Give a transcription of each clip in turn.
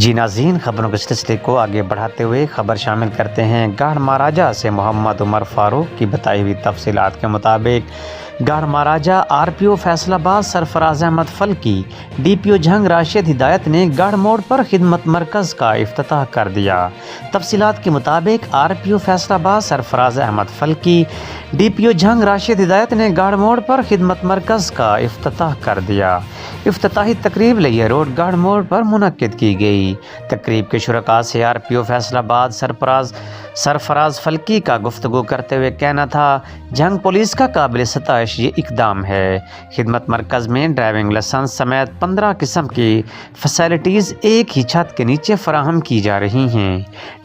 جی ناظرین، خبروں کے سلسلے کو آگے بڑھاتے ہوئے خبر شامل کرتے ہیں۔ گڑھ مہاراجہ سے محمد عمر فاروق کی بتائی ہوئی تفصیلات کے مطابق گڑھ مہاراجہ RPO فیصل آباد سرفراز احمد فلکی DPO جھنگ راشد ہدایت نے گڑھ موڑ پر خدمت مرکز کا افتتاح کر دیا۔ تفصیلات کے مطابق RPO فیصل آباد سرفراز احمد فلکی DPO جھنگ راشد ہدایت نے گڑھ موڑ پر خدمت مرکز کا افتتاح کر دیا۔ افتتاحی تقریب لئیہ روڈ گڑھ موڑ پر منعقد کی گئی۔ تقریب کے شرکاء سے RPO فیصل آباد سرفراز فلکی کا گفتگو کرتے ہوئے کہنا تھا، جھنگ پولیس کا قابل ستائش یہ اقدام ہے۔ خدمت مرکز میں ڈرائیونگ لائسنس سمیت 15 قسم کی فیسلٹیز ایک ہی چھت کے نیچے فراہم کی جا رہی ہیں۔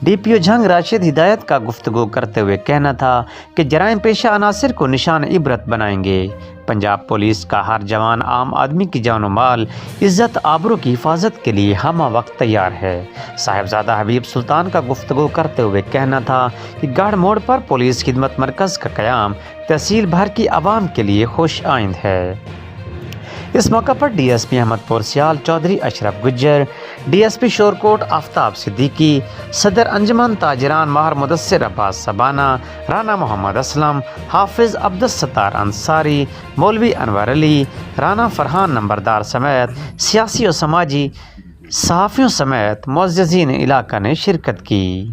DPO جھنگ راشد ہدایت کا گفتگو کرتے ہوئے کہنا تھا کہ جرائم پیشہ عناصر کو نشان عبرت بنائیں گے۔ پنجاب پولیس کا ہر جوان عام آدمی کی جان و مال، عزت آبرو کی حفاظت کے لیے ہمہ وقت تیار ہے۔ صاحبزادہ حبیب سلطان کا گفتگو کرتے ہوئے کہنا تھا کہ گڑھ موڑ پر پولیس خدمت مرکز کا قیام تحصیل بھر کی عوام کے لیے خوش آئند ہے۔ اس موقع پر DSP احمد پور سیال، چودھری اشرف گجر، DSP شورکوٹ آفتاب صدیقی، صدر انجمن تاجران ماہر مدثر عباس سبانہ، رانا محمد اسلم، حافظ عبدالستار انصاری، مولوی انور علی، رانا فرحان نمبردار سمیت سیاسی و سماجی صحافیوں سمیت معززین علاقہ نے شرکت کی۔